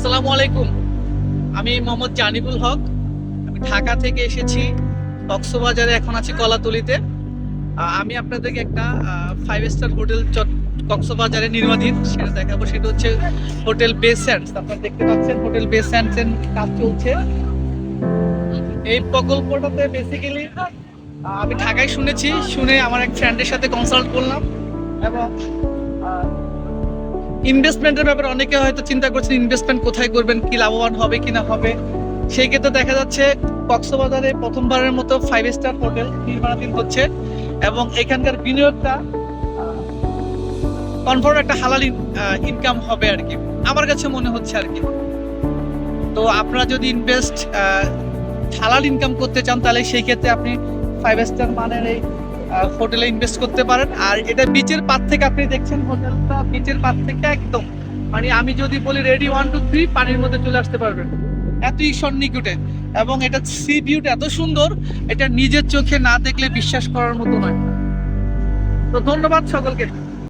আসসালামু আলাইকুম। আমি মোহাম্মদ জানিবুল হক। আমি ঢাকা থেকে এসেছি, কক্সবাজারে এখন আছি কলাতলিতে। আমি আপনাদেরকে একটা 5 স্টার হোটেল কক্সবাজারে নির্মাণাধীন সেটা দেখাবো। সেটা হচ্ছে হোটেল বে স্যান্ডস। আপনারা দেখতে পাচ্ছেন হোটেল বে স্যান্ডস এর কাজ চলছে। এই প্রকল্পটাতে বেসিক্যালি আমি ঢাকায় শুনে আমার এক ফ্রেন্ডের সাথে কনসাল্ট করলাম এবং ইনভেস্টমেন্টের ব্যাপারে অনেকে হয়তো চিন্তা করছেন ইনভেস্টমেন্ট কোথায় করবেন, কি লাভবান হবে কি না হবে। সেই ক্ষেত্রে দেখা যাচ্ছে কক্সবাজারে প্রথমবারের মতো 5 স্টার হোটেল নির্মাণাধীন হচ্ছে এবং এখানকার বিনিয়োগটা কনফার্ম একটা হালাল ইনকাম হবে আর কি, আমার কাছে মনে হচ্ছে আর কি। তো আপনারা যদি ইনভেস্ট হালাল ইনকাম করতে চান তাহলে সেই ক্ষেত্রে আপনি 5 স্টার মানের এই হোটেলে ইনভেস্ট করতে পারেন। আর এটা বিচের পাড় থেকে আপনি দেখছেন, হোটেলটা বিচের পাড় থেকে একদম, মানে আমি যদি বলি রেডি 1 2 3 পানির মধ্যে চলে আসতে পারবেন, এতই সন্নিকটে। এবং এটা সি ভিউটা এত সুন্দর, এটা নিজের চোখে না দেখলে বিশ্বাস করার মতো নয়। তো ধন্যবাদ সকলকে।